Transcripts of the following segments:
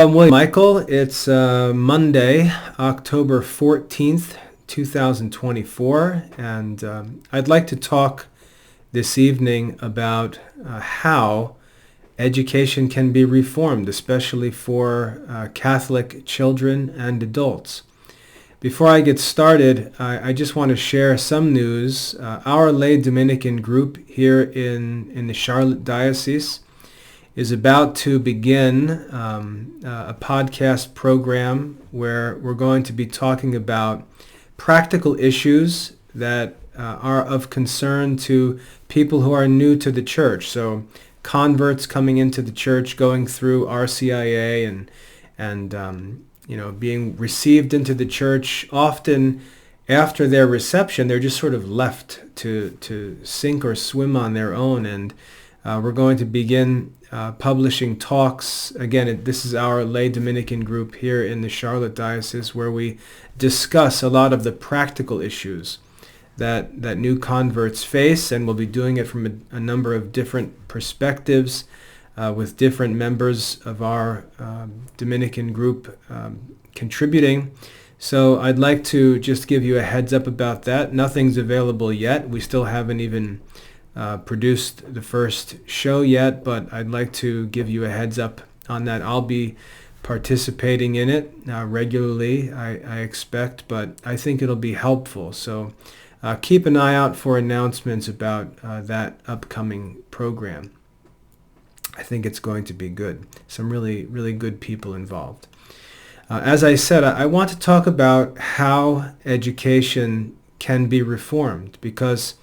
I'm William Michael. It's Monday, October 14th, 2024, and I'd like to talk this evening about how education can be reformed, especially for Catholic children and adults. Before I get started, I just want to share some news. Our lay Dominican group here in the Charlotte Diocese is about to begin a podcast program where we're going to be talking about practical issues that are of concern to people who are new to the church. So converts coming into the church, going through RCIA and being received into the church. Often after their reception, they're just sort of left to sink or swim on their own. And we're going to begin publishing talks. Again, this is our lay Dominican group here in the Charlotte Diocese, where we discuss a lot of the practical issues that new converts face, and we'll be doing it from a number of different perspectives with different members of our Dominican group contributing. So I'd like to just give you a heads up about that. Nothing's available yet. We still haven't even produced the first show yet, but I'd like to give you a heads up on that. I'll be participating in it regularly, I expect, but I think it'll be helpful. So keep an eye out for announcements about that upcoming program. I think it's going to be good. Some really, really good people involved. As I said, I want to talk about how education can be reformed, because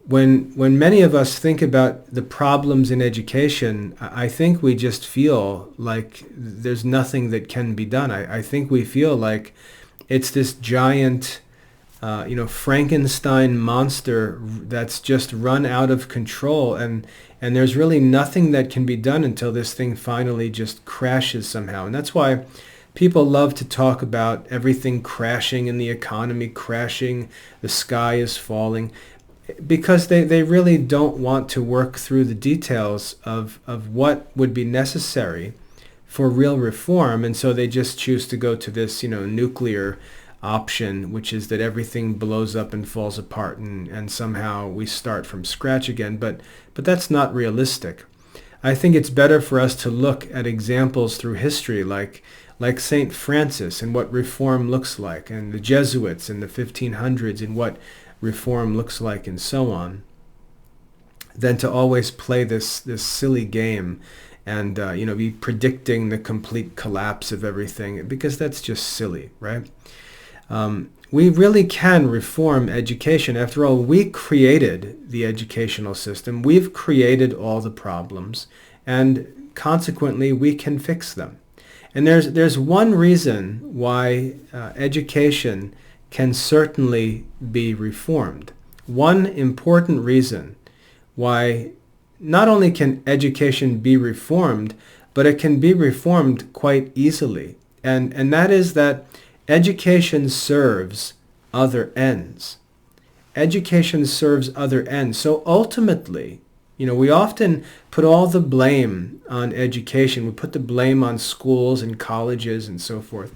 when many of us think about the problems in education, I think we just feel like there's nothing that can be done. I think we feel like it's this giant, Frankenstein monster that's just run out of control, and there's really nothing that can be done until this thing finally just crashes somehow. And that's why people love to talk about everything crashing and the economy crashing, the sky is falling, because they really don't want to work through the details of what would be necessary for real reform. And so they just choose to go to this, nuclear option, which is that everything blows up and falls apart and somehow we start from scratch again. But that's not realistic. I think it's better for us to look at examples through history like St. Francis and what reform looks like, and the Jesuits in the 1500s and what reform looks like, and so on, than to always play this silly game and be predicting the complete collapse of everything, because that's just silly, right? We really can reform education. After all, we created the educational system. We've created all the problems, and consequently, we can fix them. And there's one reason why education can certainly be reformed. One important reason why not only can education be reformed, but it can be reformed quite easily. And that is that education serves other ends. Education serves other ends. So ultimately, we often put all the blame on education. We put the blame on schools and colleges and so forth.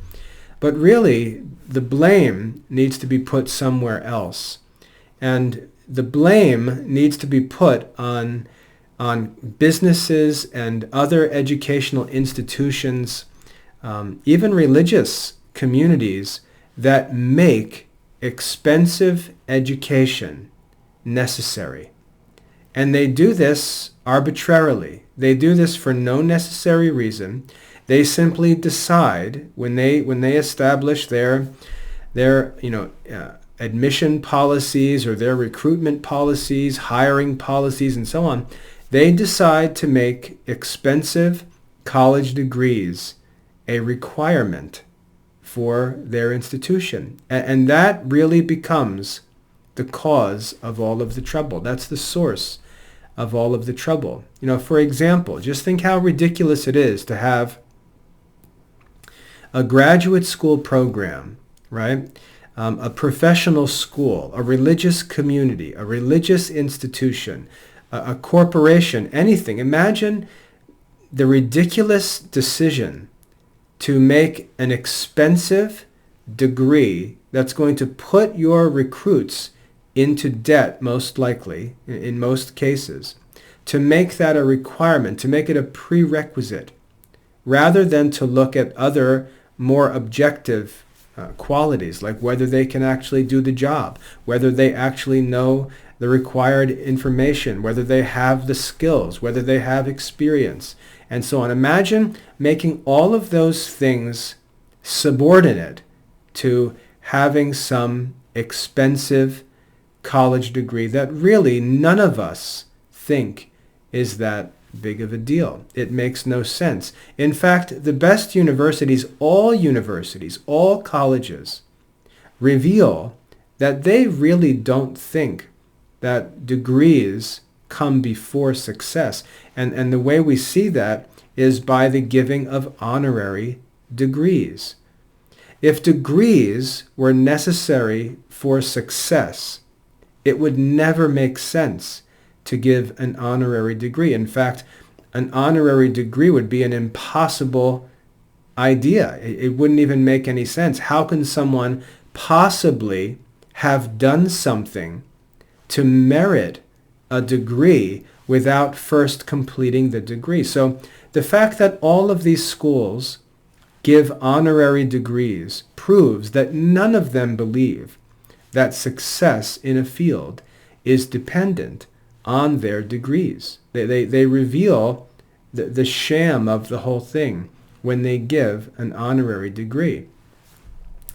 But really, the blame needs to be put somewhere else. And the blame needs to be put on businesses and other educational institutions, even religious communities that make expensive education necessary. And they do this arbitrarily. They do this for no necessary reason. They simply decide when they establish their admission policies or their recruitment policies, hiring policies, and so on. They decide to make expensive college degrees a requirement for their institution, and that really becomes the cause of all of the trouble. That's the source of all of the trouble. For example, just think how ridiculous it is to have a graduate school program, right? A professional school, a religious community, a religious institution, a corporation, anything. Imagine the ridiculous decision to make an expensive degree that's going to put your recruits into debt, most likely, in most cases, to make that a requirement, to make it a prerequisite, rather than to look at other more objective qualities, like whether they can actually do the job, whether they actually know the required information, whether they have the skills, whether they have experience, and so on. Imagine making all of those things subordinate to having some expensive college degree that really none of us think is that big of a deal. It makes no sense. In fact, the best universities, all colleges, reveal that they really don't think that degrees come before success. And the way we see that is by the giving of honorary degrees. If degrees were necessary for success, it would never make sense to give an honorary degree. In fact, an honorary degree would be an impossible idea. It wouldn't even make any sense. How can someone possibly have done something to merit a degree without first completing the degree? So the fact that all of these schools give honorary degrees proves that none of them believe that success in a field is dependent on their degrees. They reveal the sham of the whole thing when they give an honorary degree.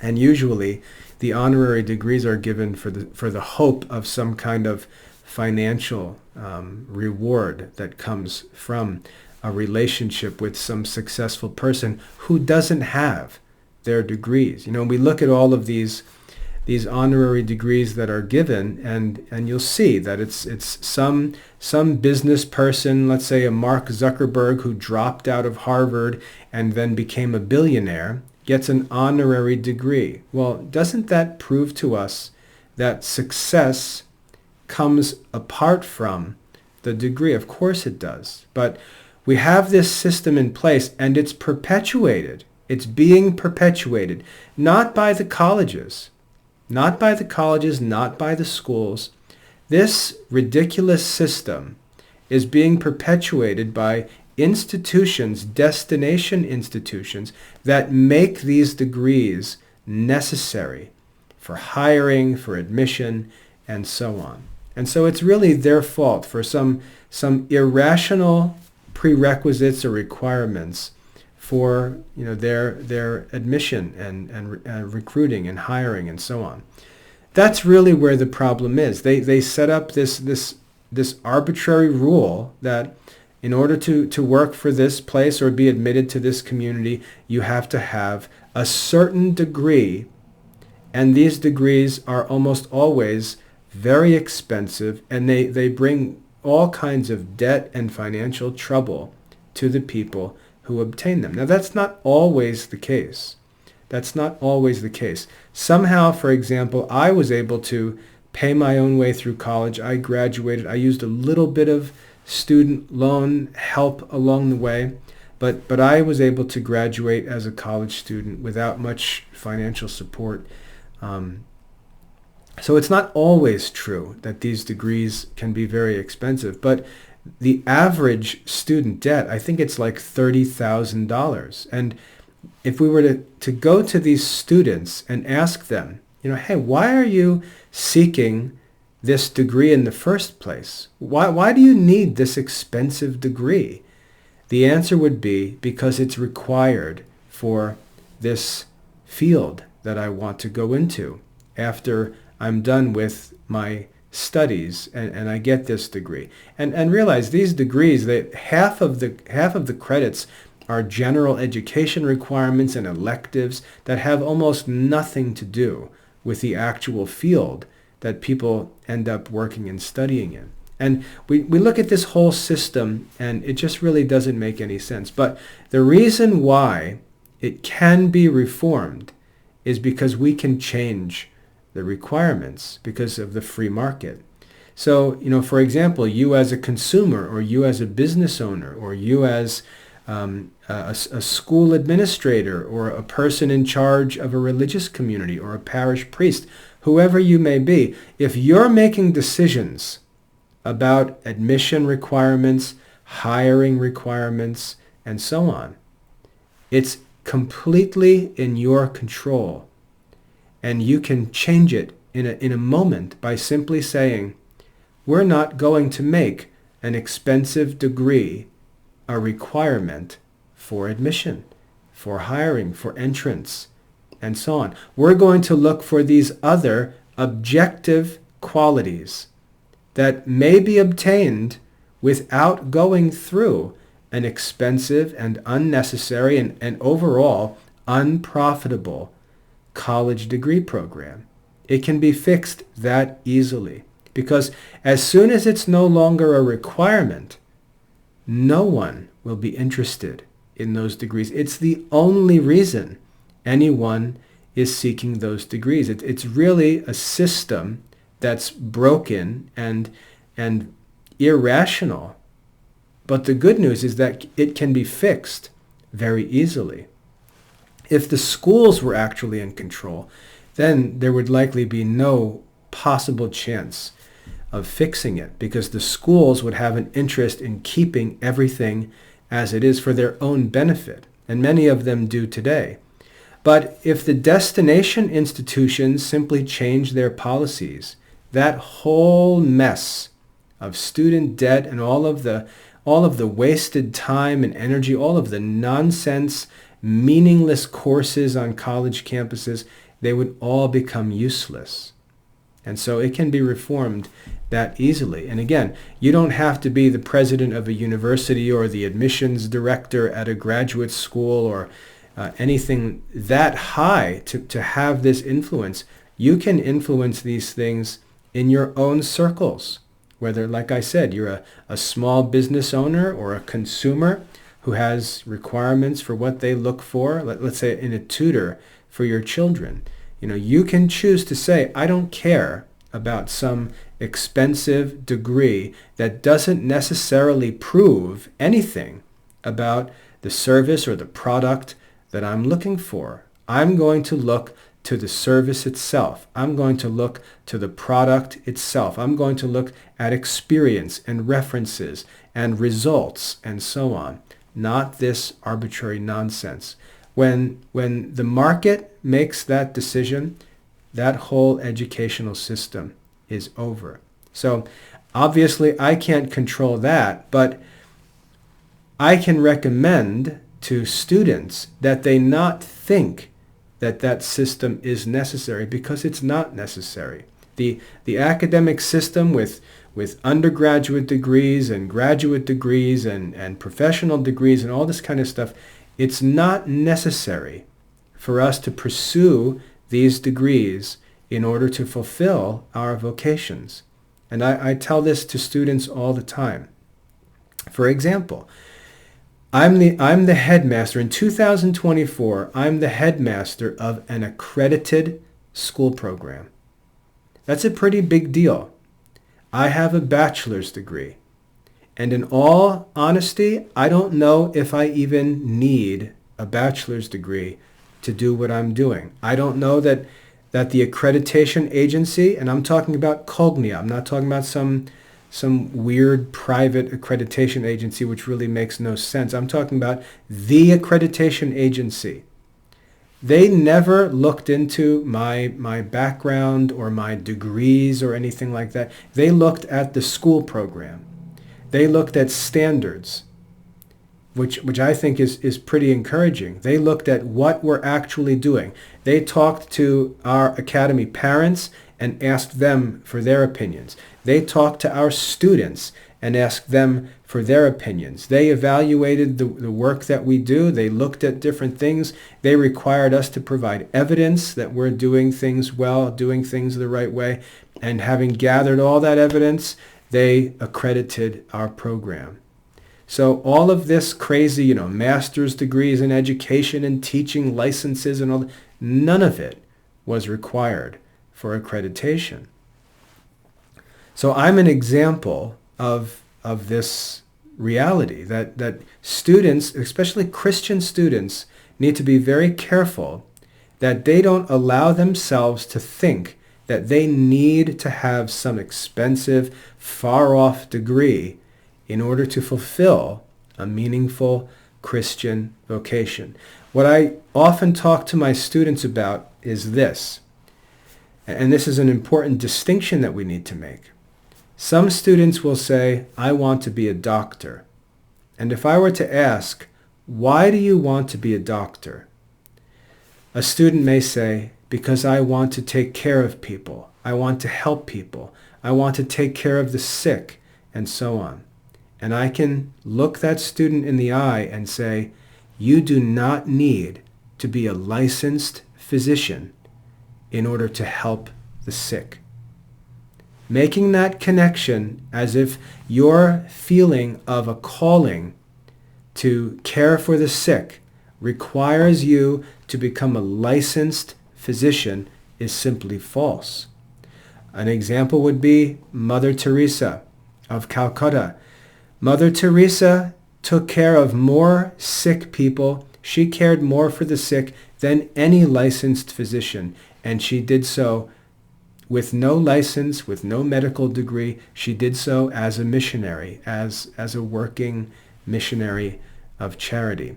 And usually the honorary degrees are given for the hope of some kind of financial reward that comes from a relationship with some successful person who doesn't have their degrees. You know, we look at all of these honorary degrees that are given, and you'll see that it's some business person, let's say a Mark Zuckerberg who dropped out of Harvard and then became a billionaire, gets an honorary degree. Well, doesn't that prove to us that success comes apart from the degree? Of course it does. But we have this system in place, and it's perpetuated. It's being perpetuated, not by the colleges, not by the schools. This ridiculous system is being perpetuated by institutions, destination institutions, that make these degrees necessary for hiring, for admission, and so on. And so it's really their fault for some irrational prerequisites or requirements for their admission and recruiting and hiring and so on. That's really where the problem is. They set up this arbitrary rule that in order to work for this place or be admitted to this community, you have to have a certain degree, and these degrees are almost always very expensive, and they bring all kinds of debt and financial trouble to the people who obtain them. Now, that's not always the case. That's not always the case. Somehow, for example, I was able to pay my own way through college. I graduated. I used a little bit of student loan help along the way, but I was able to graduate as a college student without much financial support. So it's not always true that these degrees can be very expensive, but the average student debt, I think it's like $30,000. And if we were to go to these students and ask them, hey, why are you seeking this degree in the first place? Why do you need this expensive degree? The answer would be because it's required for this field that I want to go into after I'm done with my studies and I get this degree. And realize these degrees, half of the credits are general education requirements and electives that have almost nothing to do with the actual field that people end up working and studying in. And we look at this whole system and it just really doesn't make any sense. But the reason why it can be reformed is because we can change the requirements because of the free market. So, for example, you as a consumer or you as a business owner or you as a school administrator, or a person in charge of a religious community, or a parish priest, whoever you may be, if you're making decisions about admission requirements, hiring requirements, and so on, it's completely in your control. And you can change it in a moment by simply saying, we're not going to make an expensive degree a requirement for admission, for hiring, for entrance, and so on. We're going to look for these other objective qualities that may be obtained without going through an expensive and unnecessary and overall unprofitable college degree program. It can be fixed that easily, because as soon as it's no longer a requirement, no one will be interested in those degrees. It's the only reason anyone is seeking those degrees. It's really a system that's broken and irrational. But the good news is that it can be fixed very easily. If the schools were actually in control, then there would likely be no possible chance of fixing it, because the schools would have an interest in keeping everything as it is for their own benefit, and many of them do today. But if the destination institutions simply change their policies, that whole mess of student debt and all of the wasted time and energy, all of the nonsense, meaningless courses on college campuses, they would all become useless. And so it can be reformed that easily. And again, you don't have to be the president of a university or the admissions director at a graduate school or anything that high to have this influence. You can influence these things in your own circles, whether, like I said, you're a small business owner or a consumer who has requirements for what they look for, let's say in a tutor for your children. You can choose to say, I don't care about some expensive degree that doesn't necessarily prove anything about the service or the product that I'm looking for. I'm going to look to the service itself. I'm going to look to the product itself. I'm going to look at experience and references and results and so on, not this arbitrary nonsense. When the market makes that decision, that whole educational system is over. So obviously I can't control that, but I can recommend to students that they not think that system is necessary, because it's not necessary. The academic system with undergraduate degrees and graduate degrees and professional degrees and all this kind of stuff, it's not necessary for us to pursue these degrees in order to fulfill our vocations. And I tell this to students all the time. For example, I'm the headmaster. In 2024, I'm the headmaster of an accredited school program. That's a pretty big deal. I have a bachelor's degree. And in all honesty, I don't know if I even need a bachelor's degree to do what I'm doing. I don't know that the accreditation agency, and I'm talking about Cognia, I'm not talking about some weird private accreditation agency which really makes no sense. I'm talking about the accreditation agency. They never looked into my background or my degrees or anything like that. They looked at the school program. They looked at standards, which I think is pretty encouraging. They looked at what we're actually doing. They talked to our academy parents and asked them for their opinions. They talked to our students and asked them for their opinions. They evaluated the work that we do. They looked at different things. They required us to provide evidence that we're doing things well, doing things the right way. And having gathered all that evidence, they accredited our program. So all of this crazy, master's degrees in education and teaching licenses and all, none of it was required for accreditation. So I'm an example of this reality, that students, especially Christian students, need to be very careful that they don't allow themselves to think that they need to have some expensive, far-off degree in order to fulfill a meaningful Christian vocation. What I often talk to my students about is this, and this is an important distinction that we need to make. Some students will say, I want to be a doctor. And if I were to ask, why do you want to be a doctor? A student may say, because I want to take care of people. I want to help people. I want to take care of the sick, and so on. And I can look that student in the eye and say, you do not need to be a licensed physician in order to help the sick. Making that connection as if your feeling of a calling to care for the sick requires you to become a licensed physician is simply false. An example would be Mother Teresa of Calcutta. Mother Teresa took care of more sick people. She cared more for the sick than any licensed physician, and she did so with no license, with no medical degree. She did so as a missionary, as a working missionary of charity.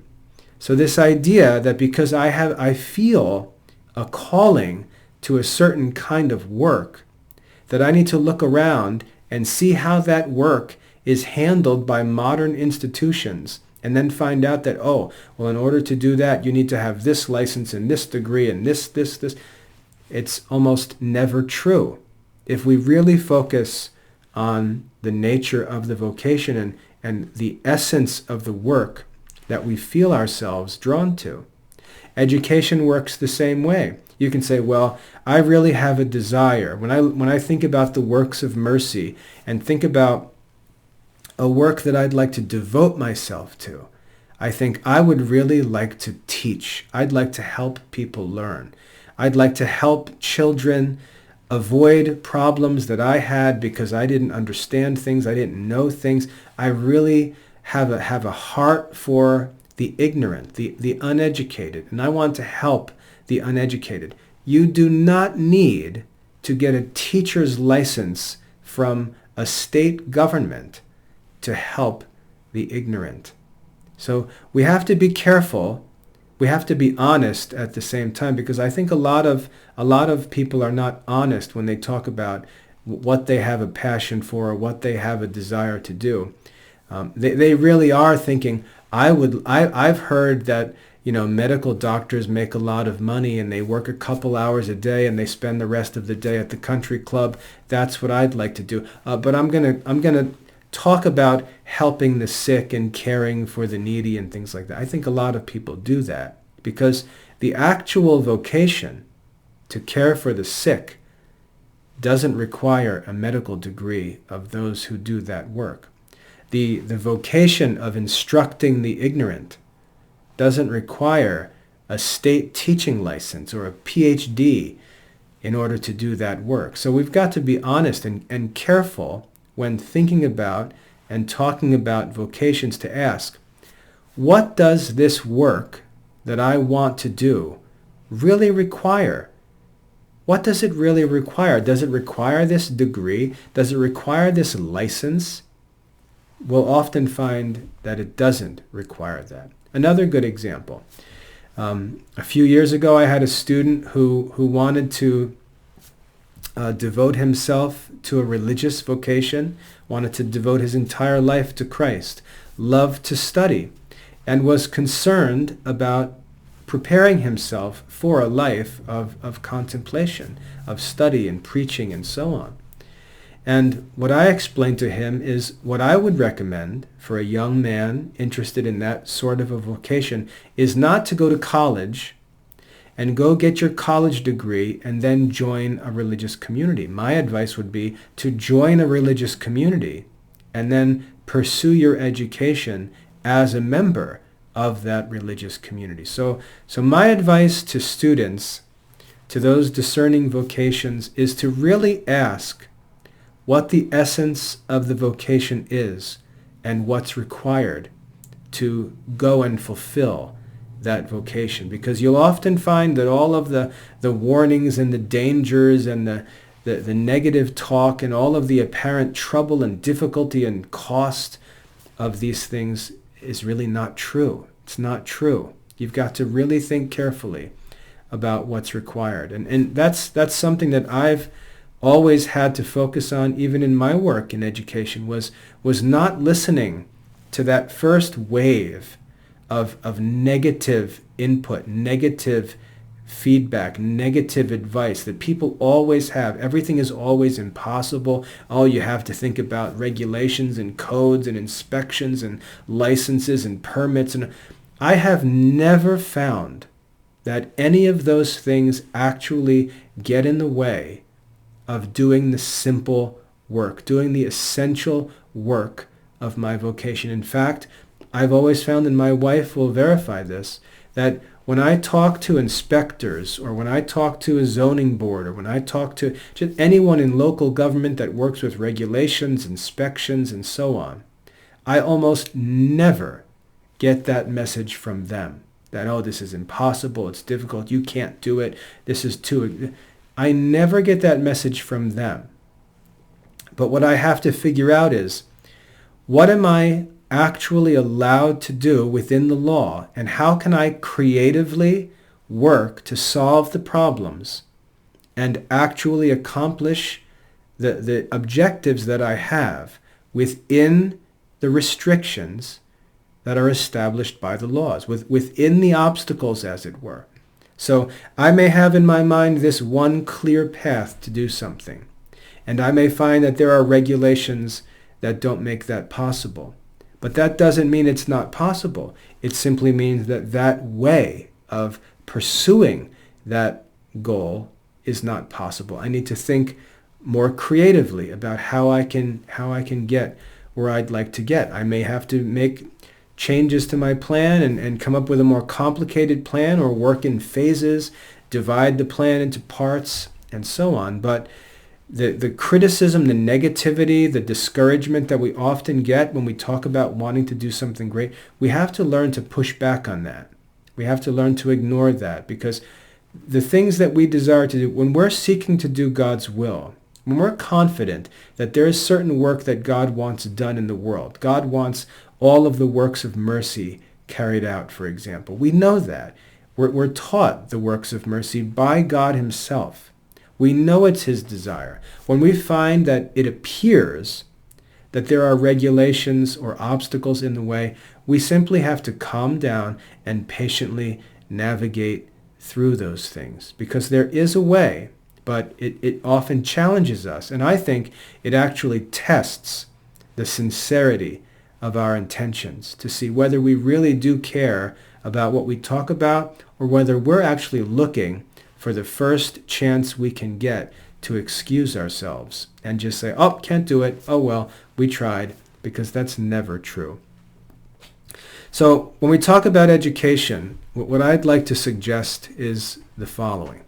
So this idea that because I feel a calling to a certain kind of work, that I need to look around and see how that work is handled by modern institutions, and then find out that, oh, well, in order to do that, you need to have this license and this degree and this. It's almost never true. If we really focus on the nature of the vocation and the essence of the work that we feel ourselves drawn to. Education works the same way. You can say, well, I really have a desire. When I think about the works of mercy and think about a work that I'd like to devote myself to, I think I would really like to teach. I'd like to help people learn. I'd like to help children avoid problems that I had because I didn't understand things, I didn't know things. I really have a heart for the ignorant, the uneducated, and I want to help the uneducated. You do not need to get a teacher's license from a state government to help the ignorant. So we have to be careful. We have to be honest at the same time, because I think a lot of people are not honest when they talk about what they have a passion for or what they have a desire to do. They really are thinking, I've heard that, medical doctors make a lot of money and they work a couple hours a day and they spend the rest of the day at the country club. That's what I'd like to do. But I'm gonna talk about helping the sick and caring for the needy and things like that. I think a lot of people do that because the actual vocation to care for the sick doesn't require a medical degree of those who do that work. The vocation of instructing the ignorant doesn't require a state teaching license or a PhD in order to do that work. So we've got to be honest and careful when thinking about and talking about vocations to ask, what does this work that I want to do really require? What does it really require? Does it require this degree? Does it require this license? We'll often find that it doesn't require that. Another good example. A few years ago, I had a student who wanted to devote himself to a religious vocation, wanted to devote his entire life to Christ, loved to study, and was concerned about preparing himself for a life of contemplation, of study and preaching and so on. And what I explained to him is what I would recommend for a young man interested in that sort of a vocation is not to go to college and go get your college degree and then join a religious community. My advice would be to join a religious community and then pursue your education as a member of that religious community. So my advice to students, to those discerning vocations, is to really ask what the essence of the vocation is and what's required to go and fulfill that vocation. Because you'll often find that all of the warnings and the dangers and the negative talk and all of the apparent trouble and difficulty and cost of these things is really not true. It's not true. You've got to really think carefully about what's required. And that's something that I've always had to focus on, even in my work in education, was not listening to that first wave of negative input, negative feedback, negative advice that people always have. Everything is always impossible. Oh, you have to think about regulations and codes and inspections and licenses and permits. And I have never found that any of those things actually get in the way of doing the simple work, doing the essential work of my vocation. In fact, I've always found, and my wife will verify this, that when I talk to inspectors, or when I talk to a zoning board, or when I talk to just anyone in local government that works with regulations, inspections, and so on, I almost never get that message from them. That, oh, this is impossible, it's difficult, you can't do it, this is too... I never get that message from them. But what I have to figure out is, what am I actually allowed to do within the law, and how can I creatively work to solve the problems and actually accomplish the objectives that I have within the restrictions that are established by the laws, within the obstacles, as it were. So I may have in my mind this one clear path to do something, and I may find that there are regulations that don't make that possible. But that doesn't mean it's not possible. It simply means that that way of pursuing that goal is not possible. I need to think more creatively about how I can get where I'd like to get. I may have to make changes to my plan and come up with a more complicated plan, or work in phases, divide the plan into parts, and so on. But the criticism, the negativity, the discouragement that we often get when we talk about wanting to do something great, we have to learn to push back on that. We have to learn to ignore that, because the things that we desire to do, when we're seeking to do God's will, when we're confident that there is certain work that God wants done in the world, God wants all of the works of mercy carried out, for example. We know that. We're taught the works of mercy by God himself. We know it's his desire. When we find that it appears that there are regulations or obstacles in the way, we simply have to calm down and patiently navigate through those things, because there is a way, but it often challenges us. And I think it actually tests the sincerity of our intentions, to see whether we really do care about what we talk about, or whether we're actually looking for the first chance we can get to excuse ourselves and just say, oh, can't do it, oh well, we tried, because that's never true. So when we talk about education, what I'd like to suggest is the following.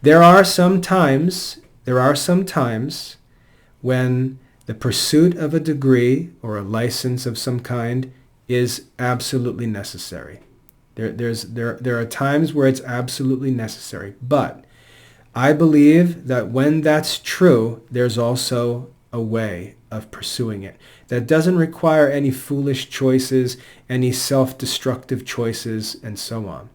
There are some times when the pursuit of a degree or a license of some kind is absolutely necessary. There are times where it's absolutely necessary. But I believe that when that's true, there's also a way of pursuing it that doesn't require any foolish choices, any self-destructive choices, and so on.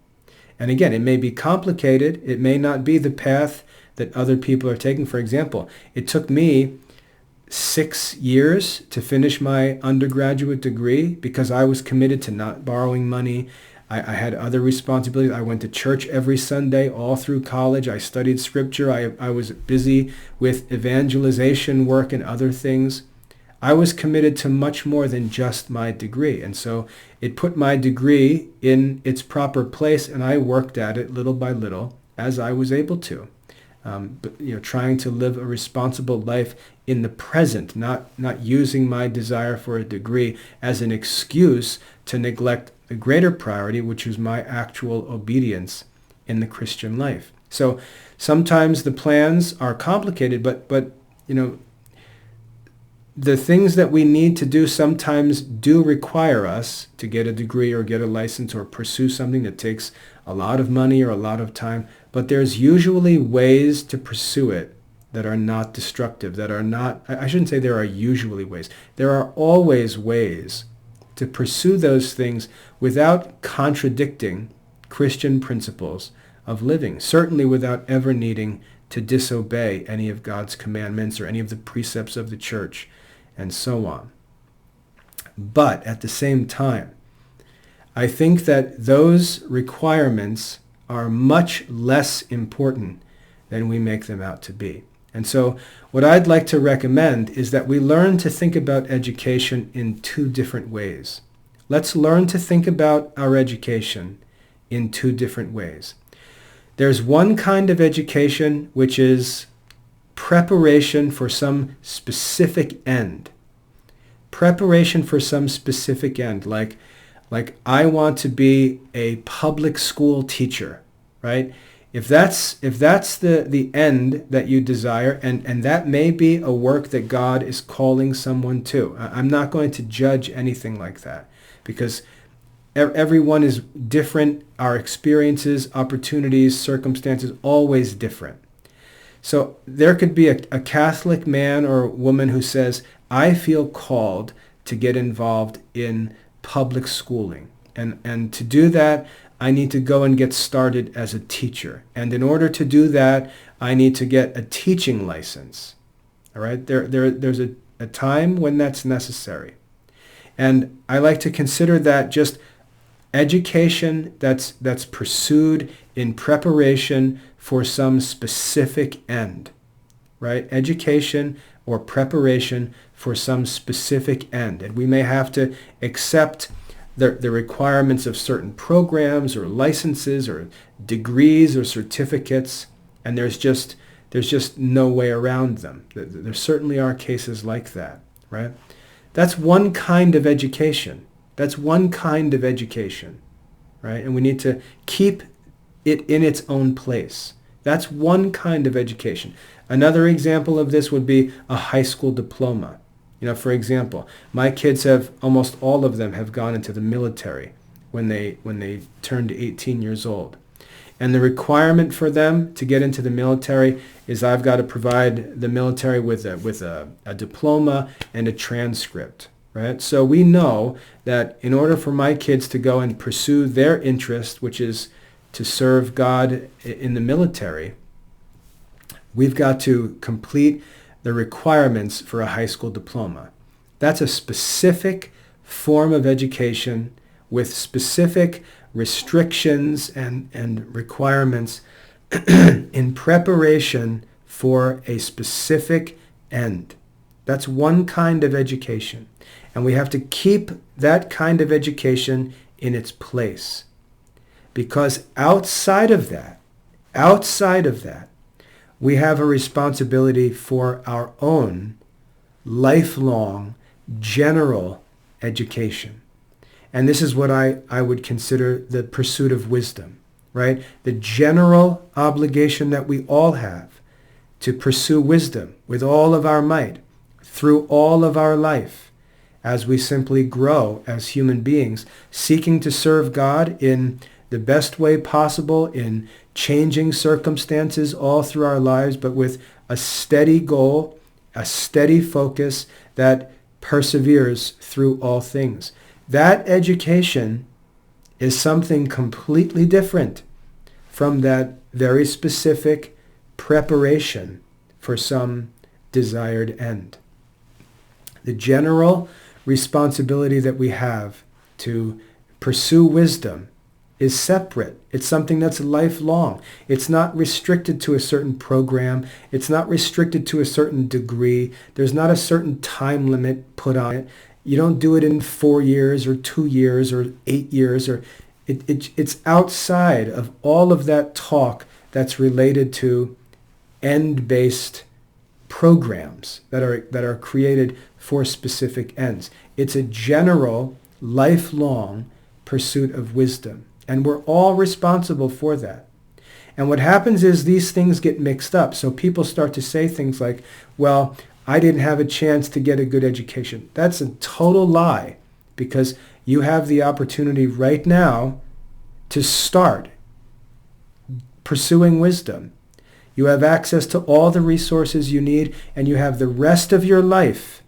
And again, it may be complicated. It may not be the path that other people are taking. For example, it took me 6 years to finish my undergraduate degree because I was committed to not borrowing money. I had other responsibilities. I went to church every Sunday all through college. I studied scripture. I was busy with evangelization work and other things. I was committed to much more than just my degree. And so it put my degree in its proper place, and I worked at it little by little as I was able to. Trying to live a responsible life in the present, not using my desire for a degree as an excuse to neglect the greater priority, which is my actual obedience in the Christian life. So sometimes the plans are complicated, but the things that we need to do sometimes do require us to get a degree or get a license or pursue something that takes a lot of money or a lot of time. But there's usually ways to pursue it that are not destructive, that are not, I shouldn't say there are usually ways. There are always ways to pursue those things without contradicting Christian principles of living, certainly without ever needing to disobey any of God's commandments or any of the precepts of the church, and so on. But at the same time, I think that those requirements are much less important than we make them out to be. And so what I'd like to recommend is that we learn to think about education in two different ways. Let's learn to think about our education in two different ways. There's one kind of education which is preparation for some specific end. Preparation for some specific end, like I want to be a public school teacher, right? If that's the end that you desire, and that may be a work that God is calling someone to. I'm not going to judge anything like that, because everyone is different. Our experiences, opportunities, circumstances, always different. So there could be a Catholic man or woman who says, I feel called to get involved in public schooling. And to do that, I need to go and get started as a teacher. And in order to do that, I need to get a teaching license. All right? There's a time when that's necessary. And I like to consider that just education that's pursued in preparation for some specific end, right? Education or preparation for some specific end. And we may have to accept the requirements of certain programs or licenses or degrees or certificates, and there's just no way around them. There certainly are cases like that, right? That's one kind of education. That's one kind of education, right? And we need to keep it in its own place. That's one kind of education. Another example of this would be a high school diploma. For example, my kids have, almost all of them have gone into the military when they turned 18 years old. And the requirement for them to get into the military is I've got to provide the military with a diploma and a transcript, right? So we know that in order for my kids to go and pursue their interest, which is to serve God in the military, we've got to complete the requirements for a high school diploma. That's a specific form of education with specific restrictions and requirements in preparation for a specific end. That's one kind of education. And we have to keep that kind of education in its place. Because outside of that, we have a responsibility for our own lifelong general education. And this is what I would consider the pursuit of wisdom, right? The general obligation that we all have to pursue wisdom with all of our might through all of our life as we simply grow as human beings, seeking to serve God in the best way possible in changing circumstances all through our lives, but with a steady goal, a steady focus that perseveres through all things. That education is something completely different from that very specific preparation for some desired end. The general responsibility that we have to pursue wisdom is separate. It's something that's lifelong. It's not restricted to a certain program. It's not restricted to a certain degree. There's not a certain time limit put on it. You don't do it in 4 years or 2 years or 8 years. Or it's outside of all of that talk that's related to end-based programs that are created for specific ends. It's a general, lifelong pursuit of wisdom. And we're all responsible for that. And what happens is these things get mixed up. So people start to say things like, well, I didn't have a chance to get a good education. That's a total lie, because you have the opportunity right now to start pursuing wisdom. You have access to all the resources you need, and you have the rest of your life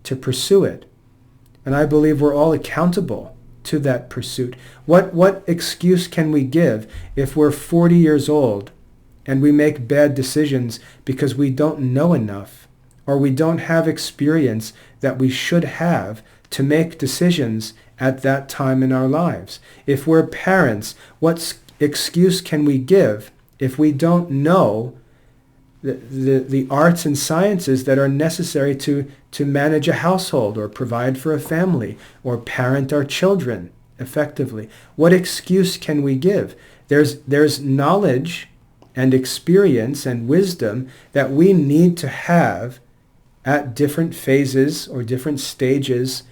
to pursue it. And I believe we're all accountable to that pursuit. What excuse can we give if we're 40 years old and we make bad decisions because we don't know enough, or we don't have experience that we should have to make decisions at that time in our lives? If we're parents, excuse can we give if we don't know the arts and sciences that are necessary to manage a household, or provide for a family, or parent our children effectively? What excuse can we give? There's knowledge and experience and wisdom that we need to have at different phases or different stages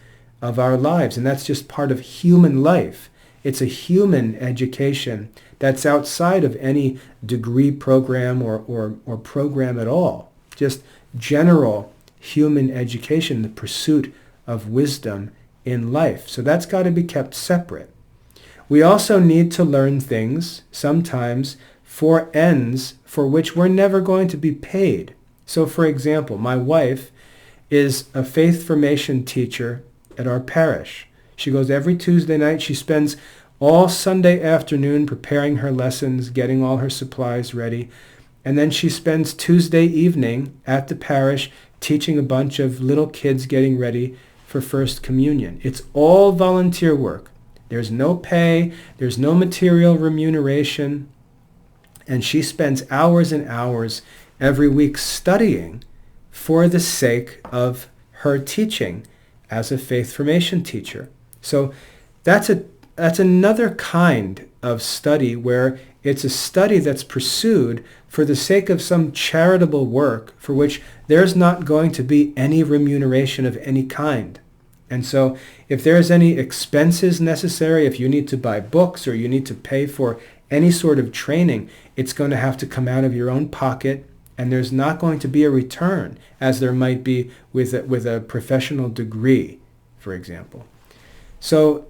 of our lives, and that's just part of human life. It's a human education that's outside of any degree program or program at all. Just general human education, the pursuit of wisdom in life. So that's got to be kept separate. We also need to learn things sometimes for ends for which we're never going to be paid. So for example, my wife is a faith formation teacher at our parish. She goes every Tuesday night. She spends all Sunday afternoon preparing her lessons, getting all her supplies ready. And then she spends Tuesday evening at the parish teaching a bunch of little kids getting ready for First Communion. It's all volunteer work. There's no pay. There's no material remuneration. And she spends hours and hours every week studying for the sake of her teaching as a faith formation teacher. So that's another kind of study, where it's a study that's pursued for the sake of some charitable work for which there's not going to be any remuneration of any kind. And so if there's any expenses necessary, if you need to buy books or you need to pay for any sort of training, it's going to have to come out of your own pocket, and there's not going to be a return as there might be with a professional degree, for example. So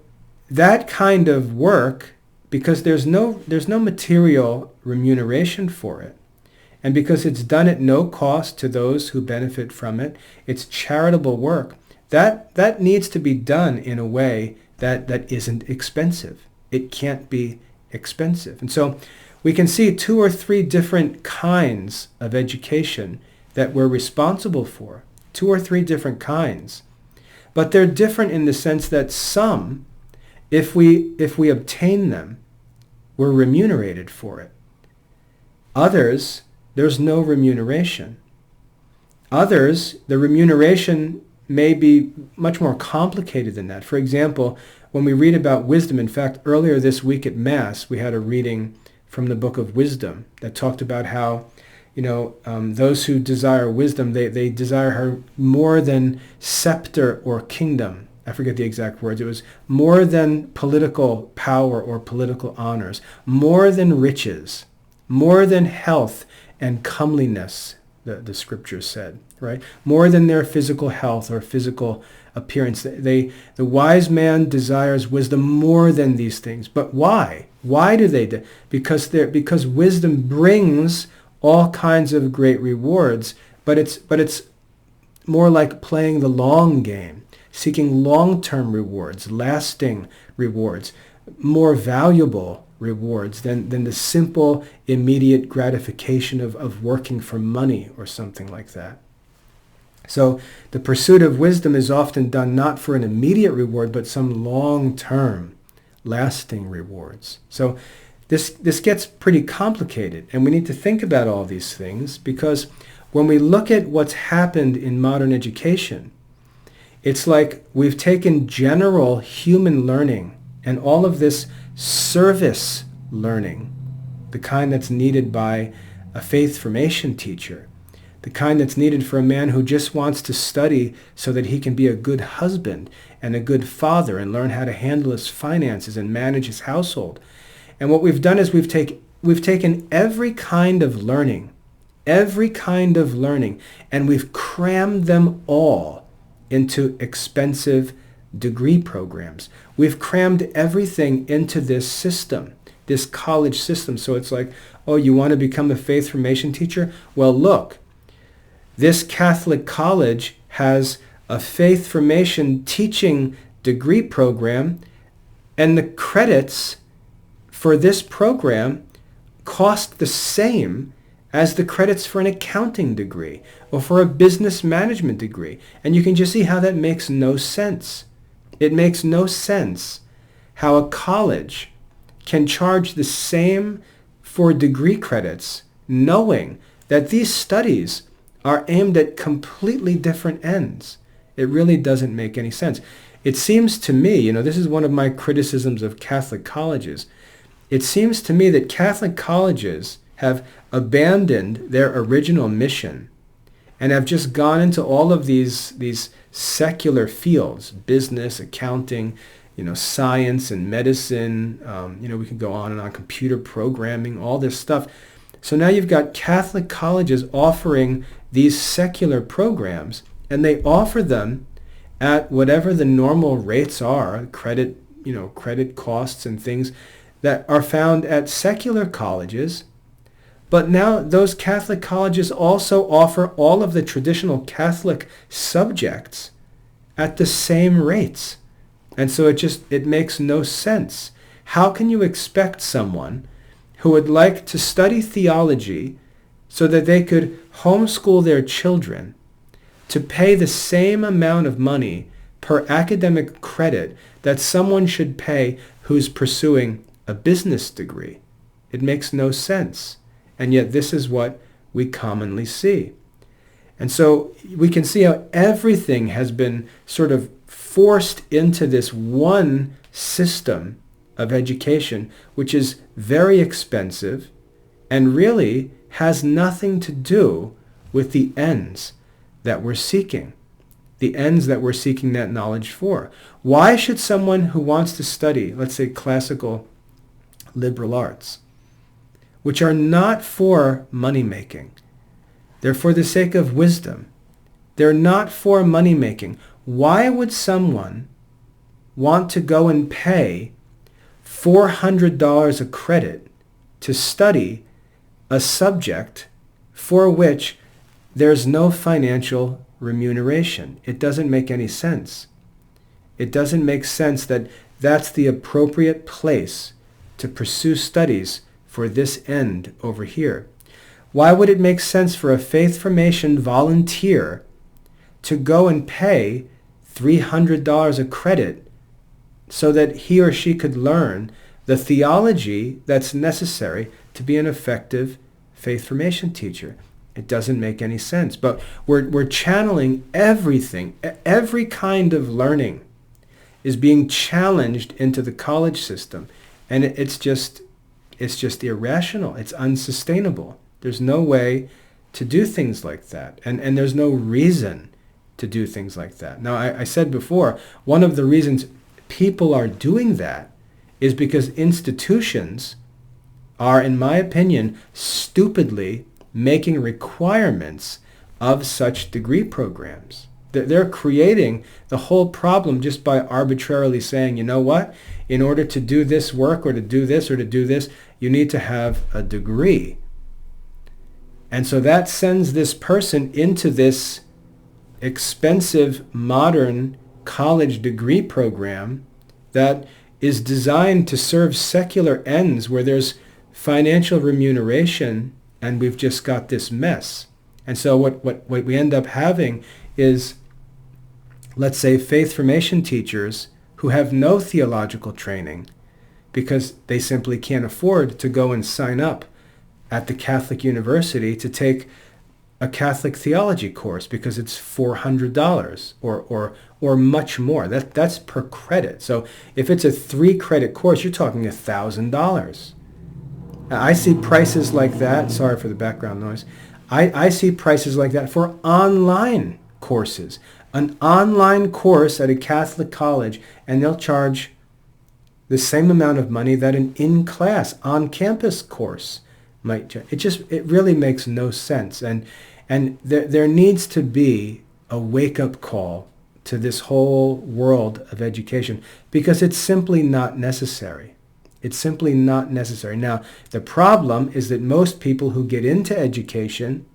that kind of work, because there's no material remuneration for it, and because it's done at no cost to those who benefit from it, it's charitable work, that needs to be done in a way that isn't expensive. It can't be expensive. And so we can see 2 or 3 different kinds of education that we're responsible for, 2 or 3 different kinds. But they're different in the sense that some, if we obtain them, we're remunerated for it. Others, there's no remuneration. Others, the remuneration may be much more complicated than that. For example, when we read about wisdom, in fact, earlier this week at Mass, we had a reading from the book of Wisdom that talked about how, those who desire wisdom, they desire her more than scepter or kingdom. I forget the exact words. It was more than political power or political honors, more than riches, more than health and comeliness, the scripture said, right? More than their physical health or physical appearance. The wise man desires wisdom more than these things. But why? Why do they? Because wisdom brings all kinds of great rewards, but it's more like playing the long game, seeking long-term rewards, lasting rewards, more valuable rewards than the simple, immediate gratification of working for money or something like that. So the pursuit of wisdom is often done not for an immediate reward, but some long-term, lasting rewards. So this gets pretty complicated, and we need to think about all these things, because when we look at what's happened in modern education, it's like we've taken general human learning and all of this service learning, the kind that's needed by a faith formation teacher, the kind that's needed for a man who just wants to study so that he can be a good husband and a good father and learn how to handle his finances and manage his household. And what we've done is we've taken every kind of learning, every kind of learning, and we've crammed them all into expensive degree programs. We've crammed everything into this system, this college system. So it's like, oh, you want to become a faith formation teacher? Well, look, this Catholic college has a faith formation teaching degree program, and the credits for this program cost the same as the credits for an accounting degree or for a business management degree. And you can just see how that makes no sense. It makes no sense how a college can charge the same for degree credits, knowing that these studies are aimed at completely different ends. It really doesn't make any sense. It seems to me, this is one of my criticisms of Catholic colleges. It seems to me that Catholic colleges have abandoned their original mission and have just gone into all of these secular fields, business, accounting, science and medicine, we can go on and on, computer programming, all this stuff. So now you've got Catholic colleges offering these secular programs, and they offer them at whatever the normal rates are, credit costs and things that are found at secular colleges. But now those Catholic colleges also offer all of the traditional Catholic subjects at the same rates. And so it makes no sense. How can you expect someone who would like to study theology so that they could homeschool their children to pay the same amount of money per academic credit that someone should pay who's pursuing a business degree? It makes no sense. And yet this is what we commonly see. And so we can see how everything has been sort of forced into this one system of education, which is very expensive and really has nothing to do with the ends that we're seeking, the ends that we're seeking that knowledge for. Why should someone who wants to study, let's say, classical liberal arts, which are not for money-making, they're for the sake of wisdom, they're not for money-making, why would someone want to go and pay $400 a credit to study a subject for which there's no financial remuneration? It doesn't make any sense. It doesn't make sense that that's the appropriate place to pursue studies for this end over here. Why would it make sense for a faith formation volunteer to go and pay $300 a credit so that he or she could learn the theology that's necessary to be an effective faith formation teacher? It doesn't make any sense. But we're channeling everything. Every kind of learning is being challenged into the college system. And it's just irrational. It's unsustainable. There's no way to do things like that. And there's no reason to do things like that. Now, I said before, one of the reasons people are doing that is because institutions are, in my opinion, stupidly making requirements of such degree programs. They're creating the whole problem just by arbitrarily saying, you know what, in order to do this work or to do this or to do this, you need to have a degree. And so that sends this person into this expensive modern college degree program that is designed to serve secular ends where there's financial remuneration, and we've just got this mess. And so what we end up having is, let's say, faith formation teachers who have no theological training because they simply can't afford to go and sign up at the Catholic university to take a Catholic theology course because it's $400 or much more. That's per credit. So if it's a 3-credit course, you're talking $1,000. I see prices like that. Sorry for the background noise. I see prices like that for online courses. An online course at a Catholic college, and they'll charge the same amount of money that an in-class, on-campus course it really makes no sense. And there needs to be a wake-up call to this whole world of education, because it's simply not necessary. It's simply not necessary. Now, the problem is that most people who get into education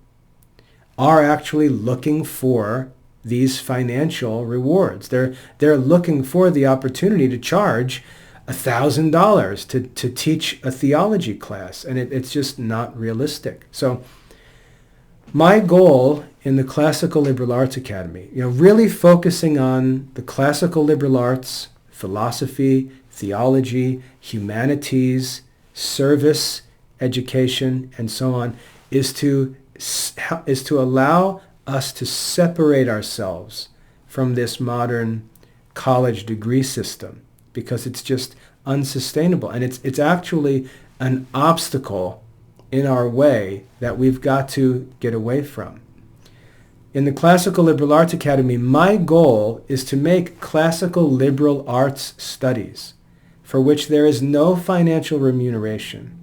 are actually looking for these financial rewards. They're looking for the opportunity to charge $1,000 to teach a theology class, and it's just not realistic. So my goal in the Classical Liberal Arts Academy, really focusing on the classical liberal arts, philosophy, theology, humanities, service, education, and so on, is to allow us to separate ourselves from this modern college degree system, because it's just unsustainable, and it's actually an obstacle in our way that we've got to get away from. In the Classical Liberal Arts Academy, my goal is to make classical liberal arts studies, for which there is no financial remuneration,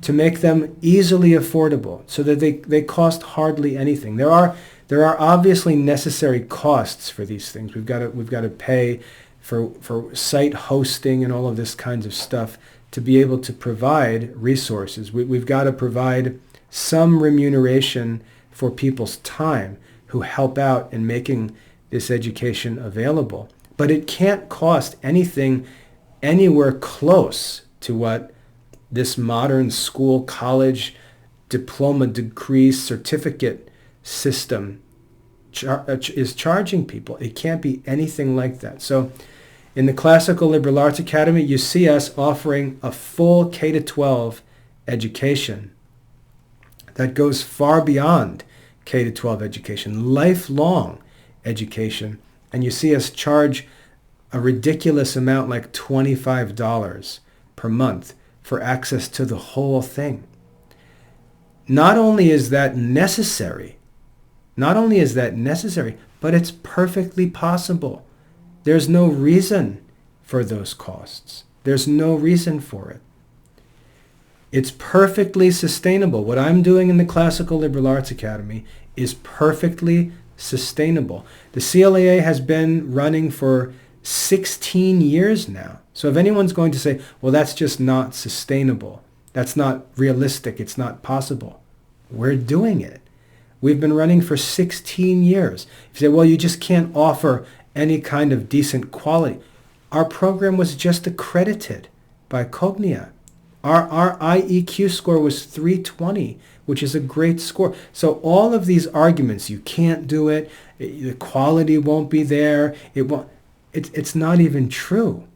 to make them easily affordable so that they cost hardly anything. There are obviously necessary costs for these things. We've got to pay for site hosting and all of this kinds of stuff to be able to provide resources. We've got to provide some remuneration for people's time who help out in making this education available. But it can't cost anything anywhere close to what this modern school, college, diploma, degree, certificate system is charging people. It can't be anything like that. So in the Classical Liberal Arts Academy, you see us offering a full K-12 education that goes far beyond K-12 education, lifelong education. And you see us charge a ridiculous amount, like $25 per month, for access to the whole thing. Not only is that necessary, but it's perfectly possible. There's no reason for those costs. There's no reason for it. It's perfectly sustainable. What I'm doing in the Classical Liberal Arts Academy is perfectly sustainable. The CLAA has been running for 16 years now. So if anyone's going to say, well, that's just not sustainable, that's not realistic, it's not possible, we're doing it. We've been running for 16 years. If you say, well, you just can't offer any kind of decent quality. Our program was just accredited by Cognia. Our IEQ score was 320, which is a great score. So all of these arguments, you can't do it, the quality won't be there, it's not even true.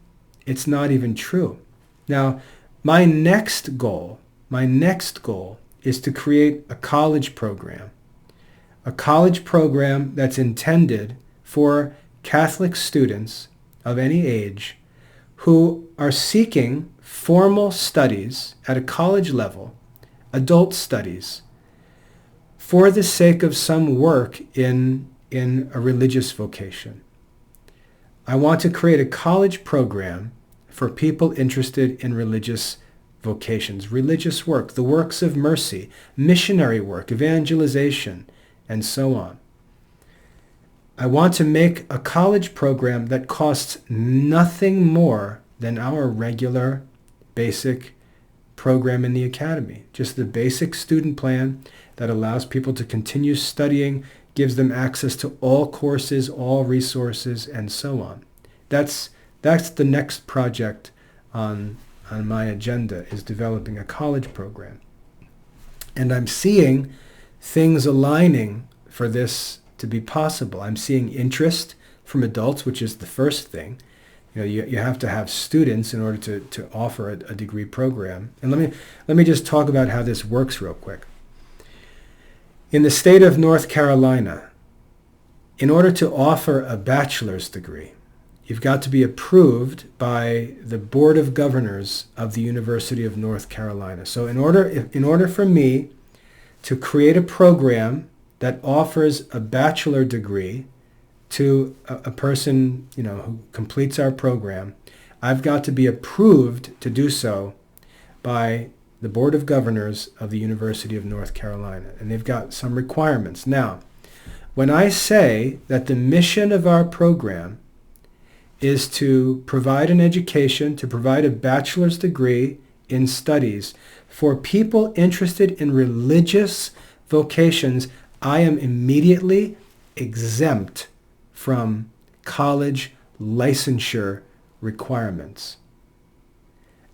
It's not even true. Now, my next goal is to create a college program that's intended for Catholic students of any age who are seeking formal studies at a college level, adult studies, for the sake of some work in a religious vocation. I want to create a college program for people interested in religious vocations, religious work, the works of mercy, missionary work, evangelization, and so on. I want to make a college program that costs nothing more than our regular basic program in the academy. Just the basic student plan that allows people to continue studying, gives them access to all courses, all resources, and so on. That's the next project on my agenda, is developing a college program. And I'm seeing things aligning for this to be possible. I'm seeing interest from adults, which is the first thing. You have to have students in order to offer a degree program. And let me just talk about how this works real quick. In the state of North Carolina, in order to offer a bachelor's degree, you've got to be approved by the Board of Governors of the University of North Carolina. So in order for me to create a program that offers a bachelor degree to a person, who completes our program, I've got to be approved to do so by the Board of Governors of the University of North Carolina, and they've got some requirements. Now, when I say that the mission of our program is to provide an education, to provide a bachelor's degree in studies for people interested in religious vocations, I am immediately exempt from college licensure requirements.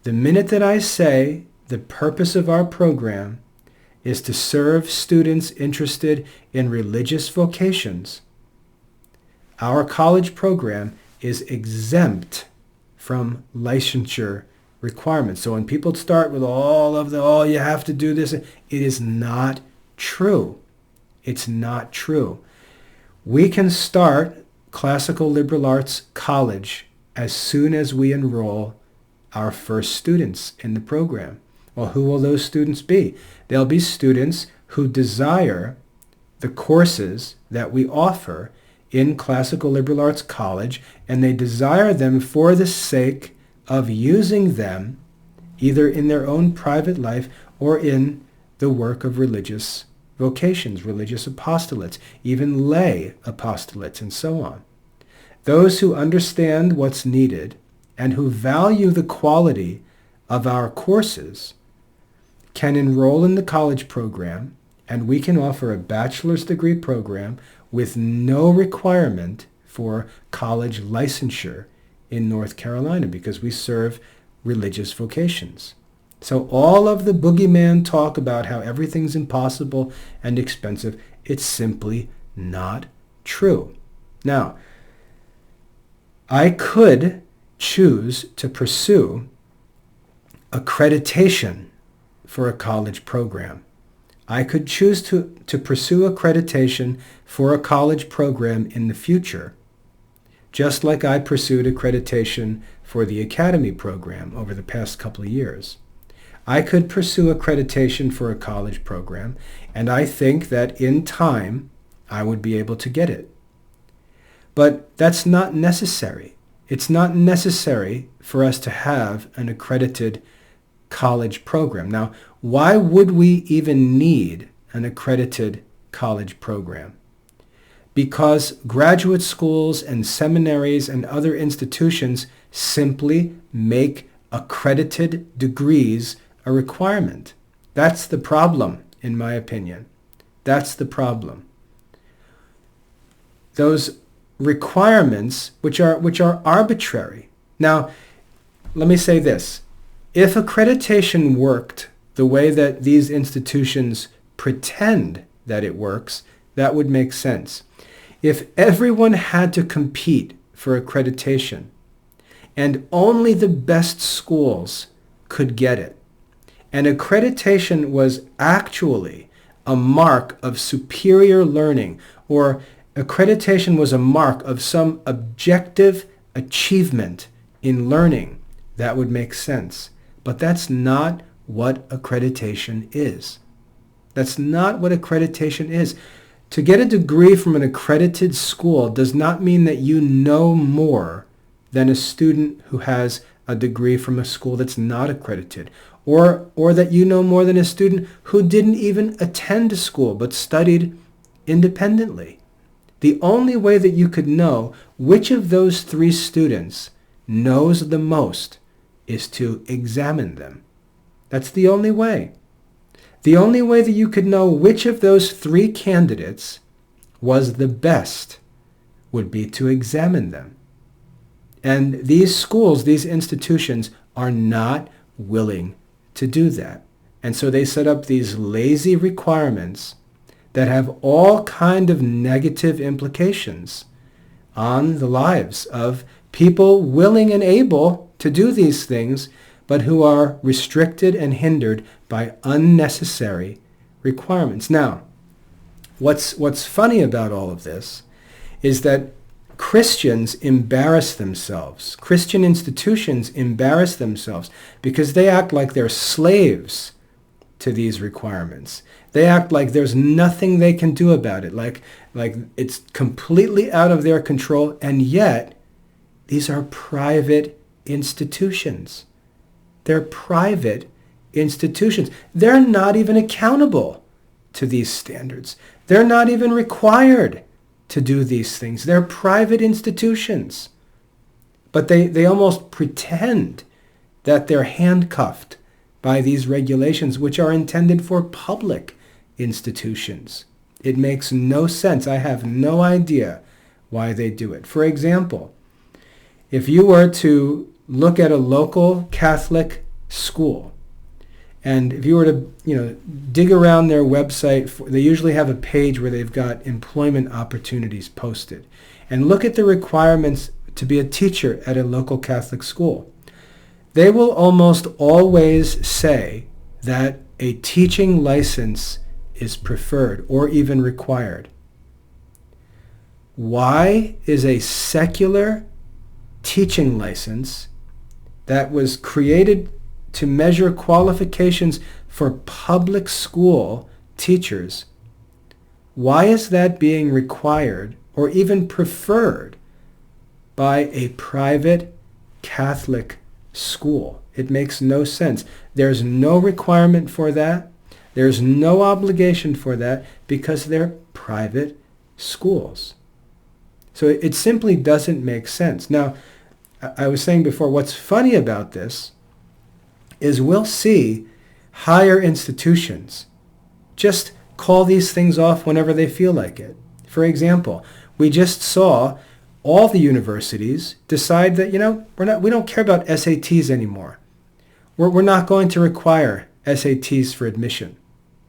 The minute that I say the purpose of our program is to serve students interested in religious vocations, our college program is exempt from licensure requirements. So when people start with oh, you have to do this, it is not true. It's not true. We can start Classical Liberal Arts College as soon as we enroll our first students in the program. Well, who will those students be? They'll be students who desire the courses that we offer in Classical Liberal Arts College, and they desire them for the sake of using them either in their own private life or in the work of religious vocations, religious apostolates, even lay apostolates, and so on. Those who understand what's needed and who value the quality of our courses can enroll in the college program, and we can offer a bachelor's degree program with no requirement for college licensure in North Carolina because we serve religious vocations. So all of the boogeyman talk about how everything's impossible and expensive, it's simply not true. Now, I could choose to pursue accreditation for a college program. I could choose to pursue accreditation for a college program in the future, just like I pursued accreditation for the academy program over the past couple of years. I could pursue accreditation for a college program, and I think that in time I would be able to get it. But that's not necessary. It's not necessary for us to have an accredited college program. Now, why would we even need an accredited college program? Because graduate schools and seminaries and other institutions simply make accredited degrees a requirement. That's the problem, in my opinion. That's the problem. Those requirements, which are arbitrary. Now, let me say this. If accreditation worked the way that these institutions pretend that it works, that would make sense. If everyone had to compete for accreditation and only the best schools could get it, and accreditation was actually a mark of superior learning, or accreditation was a mark of some objective achievement in learning, that would make sense. But that's not what accreditation is. That's not what accreditation is. To get a degree from an accredited school does not mean that you know more than a student who has a degree from a school that's not accredited, or that you know more than a student who didn't even attend a school but studied independently. The only way that you could know which of those three students knows the most is to examine them. That's the only way. The only way that you could know which of those three candidates was the best would be to examine them. And these schools, these institutions, are not willing to do that. And so they set up these lazy requirements that have all kind of negative implications on the lives of people willing and able to do these things, but who are restricted and hindered by unnecessary requirements. Now, what's funny about all of this is that Christians embarrass themselves. Christian institutions embarrass themselves because they act like they're slaves to these requirements. They act like there's nothing they can do about it, like it's completely out of their control, and yet these are private institutions. They're private institutions. They're not even accountable to these standards. They're not even required to do these things. They're private institutions. But they almost pretend that they're handcuffed by these regulations, which are intended for public institutions. It makes no sense. I have no idea why they do it. For example, if you were to look at a local Catholic school, and if you were to, dig around their website, they usually have a page where they've got employment opportunities posted. And look at the requirements to be a teacher at a local Catholic school. They will almost always say that a teaching license is preferred or even required. Why is a secular teaching license that was created to measure qualifications for public school teachers, why is that being required or even preferred by a private Catholic school? It makes no sense. There's no requirement for that. There's no obligation for that because they're private schools. So it simply doesn't make sense. Now, I was saying before, what's funny about this is we'll see higher institutions just call these things off whenever they feel like it. For example, we just saw all the universities decide that, we don't care about SATs anymore. We're not going to require SATs for admission.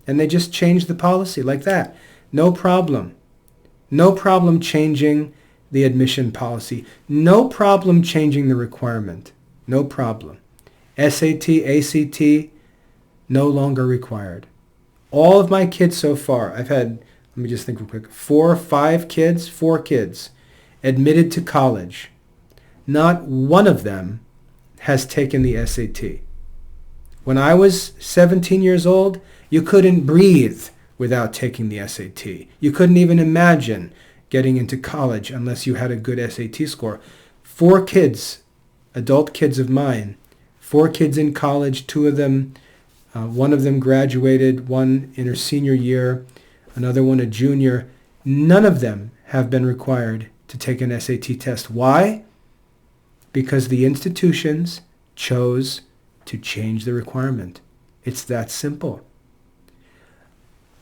And they just changed the policy like that. No problem. No problem changing the admission policy. No problem changing the requirement. No problem. SAT, ACT, no longer required. All of my kids so far, I've had, let me just think real quick, 4 kids admitted to college. Not one of them has taken the SAT. When I was 17 years old, you couldn't breathe without taking the SAT. You couldn't even imagine getting into college unless you had a good SAT score. 4 kids, adult kids of mine, 4 kids in college, 2 of them, one of them graduated, one in her senior year, another one a junior. None of them have been required to take an SAT test. Why? Because the institutions chose to change the requirement. It's that simple.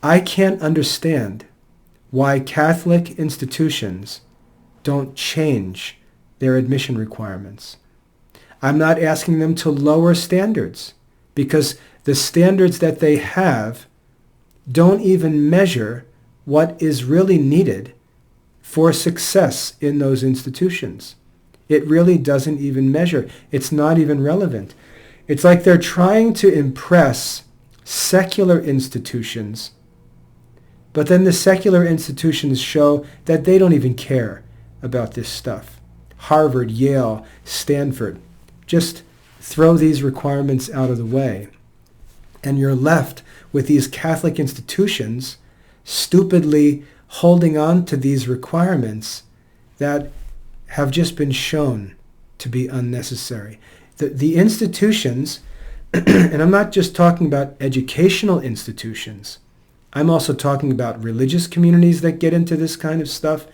I can't understand why Catholic institutions don't change their admission requirements. I'm not asking them to lower standards because the standards that they have don't even measure what is really needed for success in those institutions. It really doesn't even measure. It's not even relevant. It's like they're trying to impress secular institutions, but then the secular institutions show that they don't even care about this stuff. Harvard, Yale, Stanford, just throw these requirements out of the way. And you're left with these Catholic institutions stupidly holding on to these requirements that have just been shown to be unnecessary. The institutions, and I'm not just talking about educational institutions, I'm also talking about religious communities that get into this kind of stuff.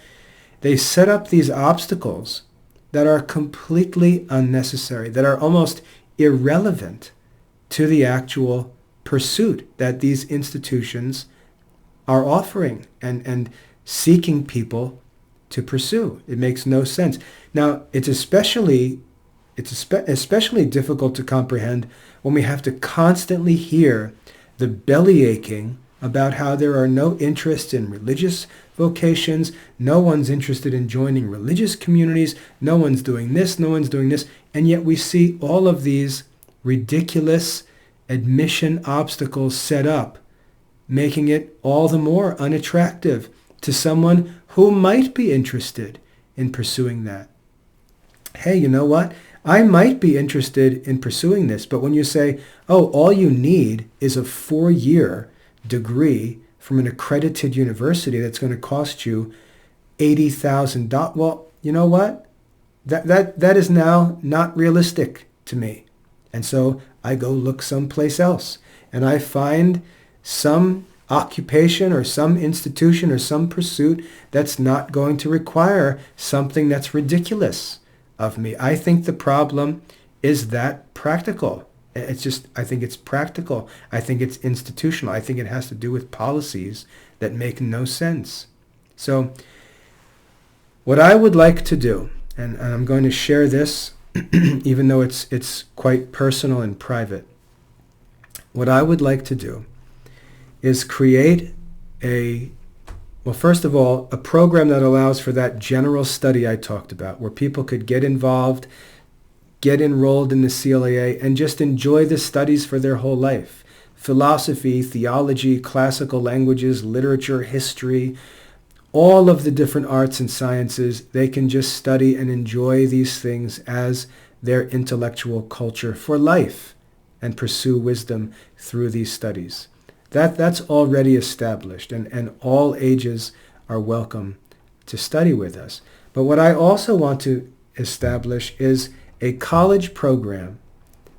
They set up these obstacles that are completely unnecessary, that are almost irrelevant to the actual pursuit that these institutions are offering and seeking people to pursue. It makes no sense. Now, it's especially difficult to comprehend when we have to constantly hear the belly aching about how there are no interests in religious vocations, no one's interested in joining religious communities, no one's doing this, no one's doing this, and yet we see all of these ridiculous admission obstacles set up, making it all the more unattractive to someone who might be interested in pursuing that. Hey, you know what? I might be interested in pursuing this, but when you say, oh, all you need is a 4-year degree from an accredited university that's going to cost you $80,000. Well, you know what? That is now not realistic to me. And so I go look someplace else. And I find some occupation or some institution or some pursuit that's not going to require something that's ridiculous of me. I think the problem is that practical. I think it's practical. I think it's institutional. I think it has to do with policies that make no sense. So what I would like to do, and I'm going to share this even though it's quite personal and private, what I would like to do is create first of all, a program that allows for that general study I talked about, where people could get involved, get enrolled in the CLAA, and just enjoy the studies for their whole life. Philosophy, theology, classical languages, literature, history, all of the different arts and sciences, they can just study and enjoy these things as their intellectual culture for life and pursue wisdom through these studies. That's already established, and all ages are welcome to study with us. But what I also want to establish is a college program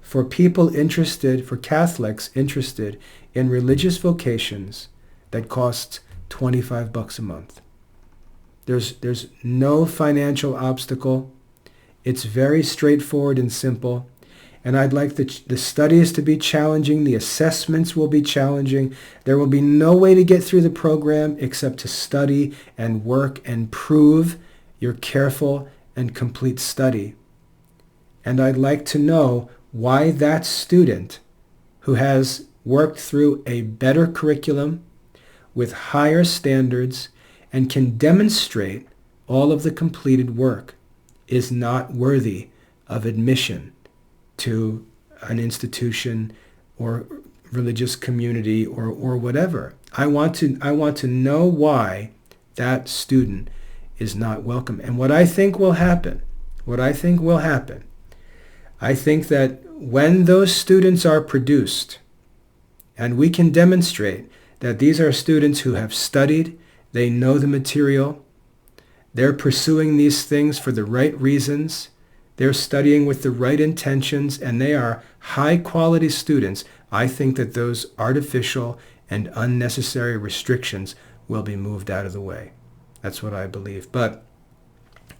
for people interested, for Catholics interested in religious vocations that costs $25 a month. There's no financial obstacle. It's very straightforward and simple. And I'd like the studies to be challenging. The assessments will be challenging. There will be no way to get through the program except to study and work and prove your careful and complete study. And I'd like to know why that student who has worked through a better curriculum with higher standards and can demonstrate all of the completed work is not worthy of admission to an institution or religious community or whatever. I want to know why that student is not welcome. And what I think will happen, I think that when those students are produced, and we can demonstrate that these are students who have studied, they know the material, they're pursuing these things for the right reasons, they're studying with the right intentions, and they are high-quality students, I think that those artificial and unnecessary restrictions will be moved out of the way. That's what I believe. But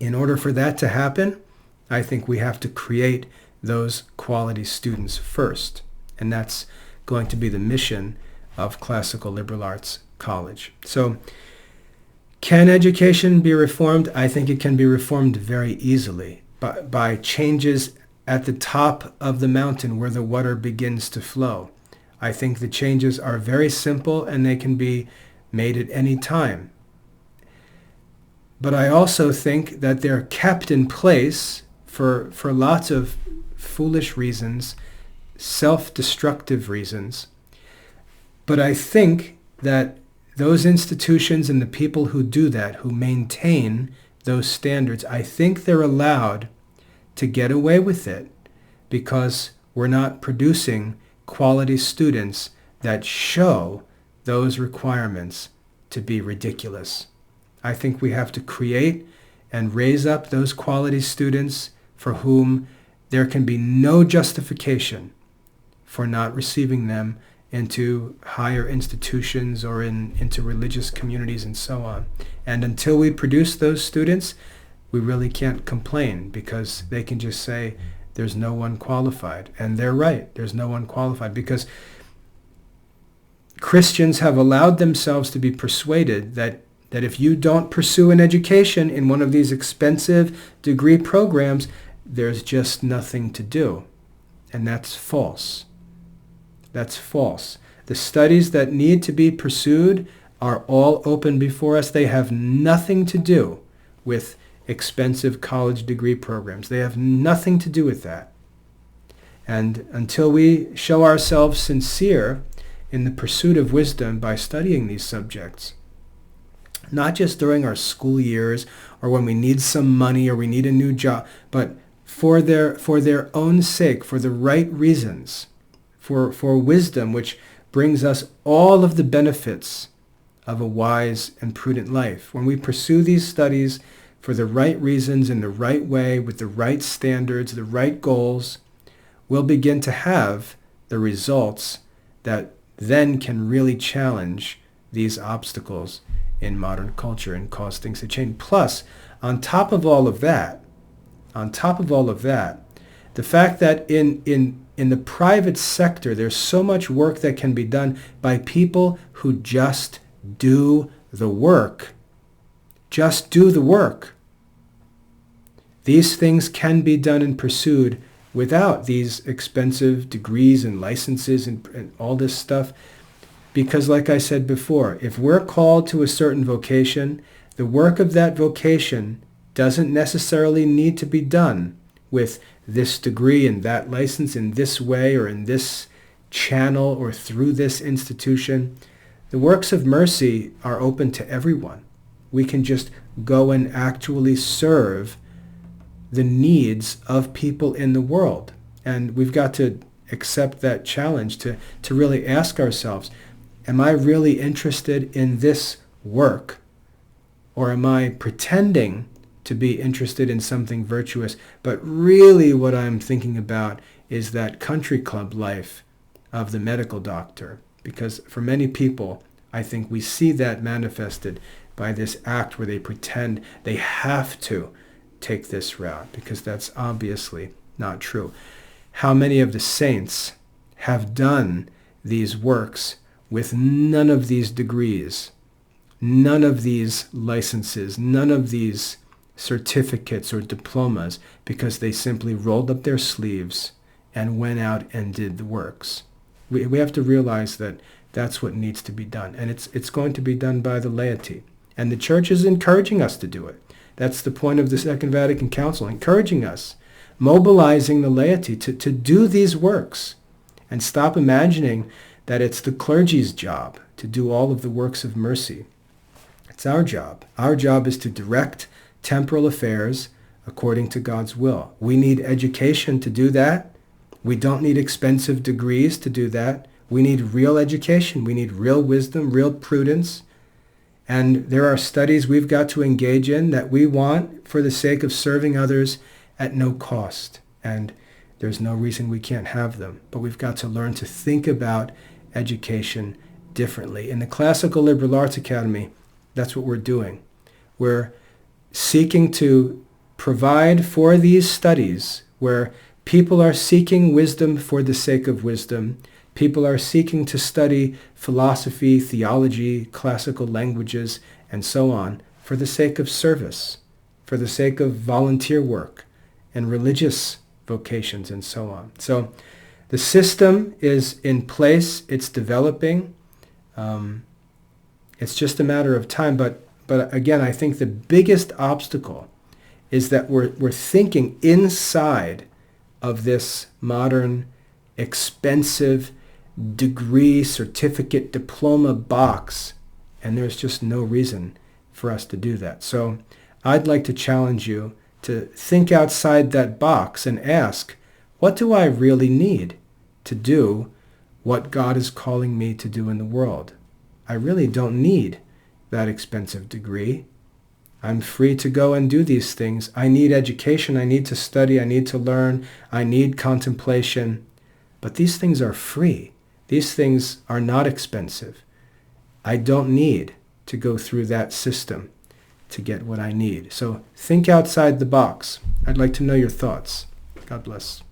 in order for that to happen, I think we have to create those quality students first. And that's going to be the mission of Classical Liberal Arts College. So can education be reformed? I think it can be reformed very easily by changes at the top of the mountain where the water begins to flow. I think the changes are very simple and they can be made at any time. But I also think that they're kept in place for lots of foolish reasons, self-destructive reasons. But I think that those institutions and the people who do that, who maintain those standards, I think they're allowed to get away with it because we're not producing quality students that show those requirements to be ridiculous. I think we have to create and raise up those quality students for whom there can be no justification for not receiving them into higher institutions or into religious communities and so on. And until we produce those students, we really can't complain because they can just say there's no one qualified. And they're right, there's no one qualified because Christians have allowed themselves to be persuaded that if you don't pursue an education in one of these expensive degree programs, there's just nothing to do. And that's false. That's false. The studies that need to be pursued are all open before us. They have nothing to do with expensive college degree programs. They have nothing to do with that. And until we show ourselves sincere in the pursuit of wisdom by studying these subjects, not just during our school years or when we need some money or we need a new job, but for their own sake, for the right reasons, for wisdom, which brings us all of the benefits of a wise and prudent life. When we pursue these studies for the right reasons, in the right way, with the right standards, the right goals, we'll begin to have the results that then can really challenge these obstacles in modern culture and cause things to change. Plus, on top of all of that, the fact that in the private sector, there's so much work that can be done by people who just do the work. Just do the work. These things can be done and pursued without these expensive degrees and licenses and all this stuff. Because like I said before, if we're called to a certain vocation, the work of that vocation doesn't necessarily need to be done with this degree and that license in this way or in this channel or through this institution. The works of mercy are open to everyone. We can just go and actually serve the needs of people in the world. And we've got to accept that challenge to really ask ourselves, am I really interested in this work? Or am I pretending to be interested in something virtuous? But really what I'm thinking about is that country club life of the medical doctor. Because for many people, I think we see that manifested by this act where they pretend they have to take this route, because that's obviously not true. How many of the saints have done these works with none of these degrees, none of these licenses, none of these certificates or diplomas, because they simply rolled up their sleeves and went out and did the works? We have to realize that that's what needs to be done, and it's going to be done by the laity. And the church is encouraging us to do it. That's the point of the Second Vatican Council, encouraging us, mobilizing the laity to do these works, and stop imagining that it's the clergy's job to do all of the works of mercy. It's our job. Our job is to direct temporal affairs according to God's will. We need education to do that. We don't need expensive degrees to do that. We need real education. We need real wisdom, real prudence. And there are studies we've got to engage in that we want for the sake of serving others at no cost. And there's no reason we can't have them. But we've got to learn to think about education differently. In the Classical Liberal Arts Academy, that's what we're doing. We're seeking to provide for these studies where people are seeking wisdom for the sake of wisdom. People are seeking to study philosophy, theology, classical languages, and so on for the sake of service, for the sake of volunteer work and religious vocations and so on. So the system is in place. It's developing. It's just a matter of time. But again, I think the biggest obstacle is that we're thinking inside of this modern, expensive degree, certificate, diploma box, and there's just no reason for us to do that. So I'd like to challenge you to think outside that box and ask, what do I really need to do what God is calling me to do in the world? I really don't need that expensive degree. I'm free to go and do these things. I need education. I need to study. I need to learn. I need contemplation. But these things are free. These things are not expensive. I don't need to go through that system to get what I need. So think outside the box. I'd like to know your thoughts. God bless.